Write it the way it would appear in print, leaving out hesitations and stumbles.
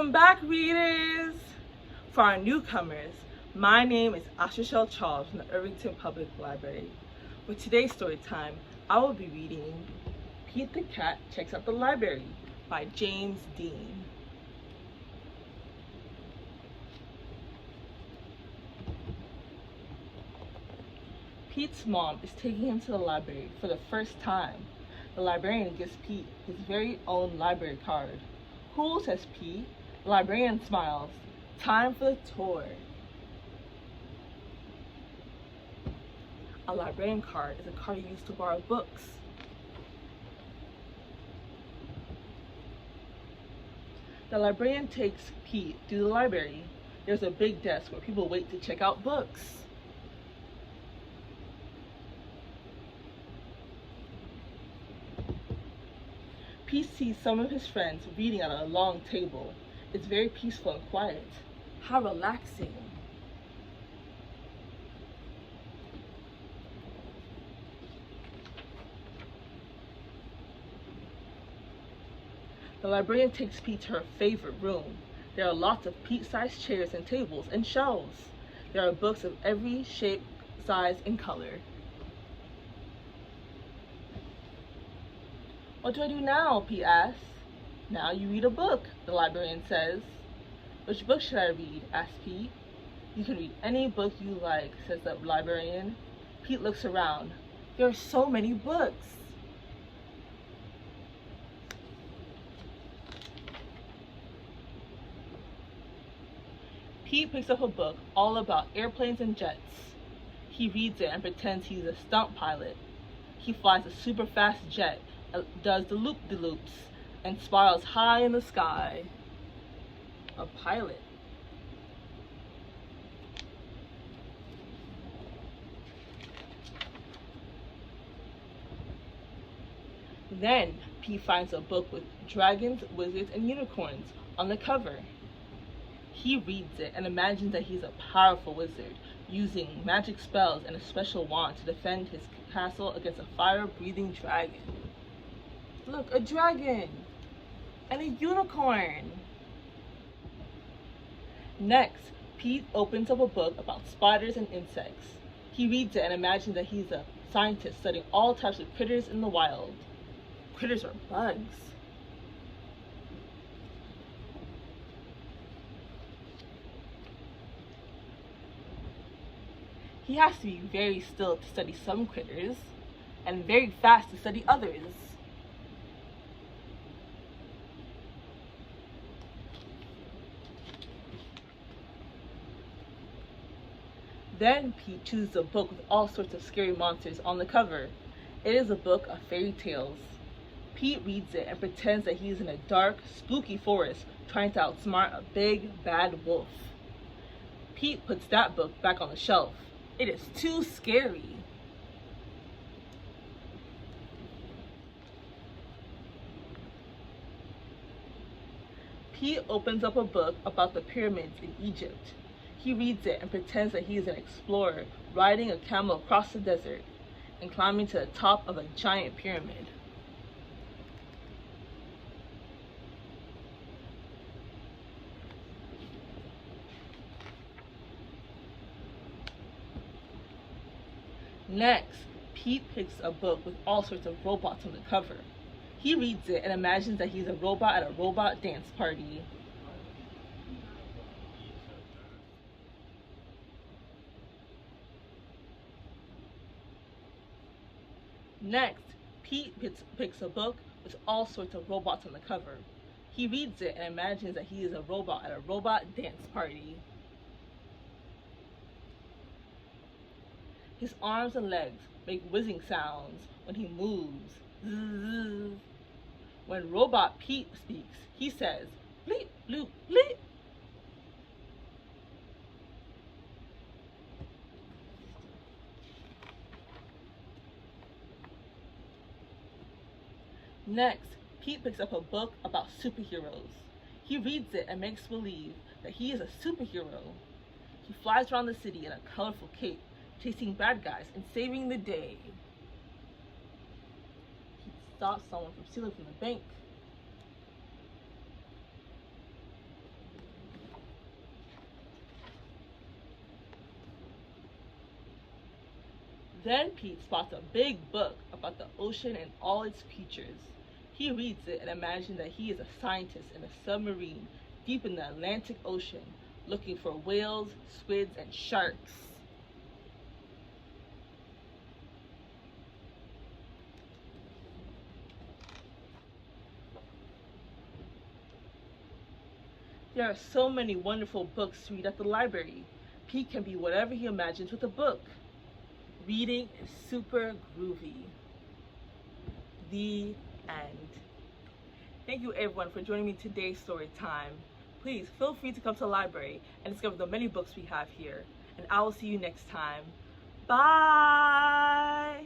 Welcome back, readers! For our newcomers, my name is Acharchelle from the Irvington Public Library. For today's story time, I will be reading Pete the Cat Checks Out the Library by James Dean. Pete's mom is taking him to the library for the first time. The librarian gives Pete his very own library card. "Cool," says Pete. The librarian smiles. "Time for the tour." A librarian card is a card used to borrow books. The librarian takes Pete to the library. There's a big desk where people wait to check out books. Pete sees some of his friends reading at a long table. It's very peaceful and quiet. How relaxing. The librarian takes Pete to her favorite room. There are lots of Pete-sized chairs and tables and shelves. There are books of every shape, size, and color. "What do I do now?" Pete asks. "Now you read a book," the librarian says. "Which book should I read?" asks Pete. "You can read any book you like," says the librarian. Pete looks around. There are so many books. Pete picks up a book all about airplanes and jets. He reads it and pretends he's a stunt pilot. He flies a super fast jet, does the loop-de-loops, and spirals high in the sky. A pilot. Then Pete finds a book with dragons, wizards, and unicorns on the cover. He reads it and imagines that he's a powerful wizard, using magic spells and a special wand to defend his castle against a fire-breathing dragon. Look, a dragon! And a unicorn! Next, Pete opens up a book about spiders and insects. He reads it and imagines that he's a scientist studying all types of critters in the wild. Critters are bugs. He has to be very still to study some critters, and very fast to study others. Then Pete chooses a book with all sorts of scary monsters on the cover. It is a book of fairy tales. Pete reads it and pretends that he is in a dark, spooky forest trying to outsmart a big, bad wolf. Pete puts that book back on the shelf. It is too scary. Pete opens up a book about the pyramids in Egypt. He reads it and pretends that he is an explorer riding a camel across the desert and climbing to the top of a giant pyramid. Next, Pete picks a book with all sorts of robots on the cover. He reads it and imagines that he's a robot at a robot dance party. Next, Pete picks a book with all sorts of robots on the cover. He reads it and imagines that he is a robot at a robot dance party. His arms and legs make whizzing sounds when he moves. Zzz. When Robot Pete speaks, he says, "Bleep, bloop, bleep." Next, Pete picks up a book about superheroes. He reads it and makes believe that he is a superhero. He flies around the city in a colorful cape, chasing bad guys and saving the day. He stops someone from stealing from the bank. Then Pete spots a big book about the ocean and all its creatures. He reads it and imagines that he is a scientist in a submarine deep in the Atlantic Ocean, looking for whales, squids, and sharks. There are so many wonderful books to read at the library. Pete can be whatever he imagines with a book. Reading is super groovy. The end. Thank you everyone for joining me today's story time. Please feel free to come to the library and discover the many books we have here. And I will see you next time. Bye!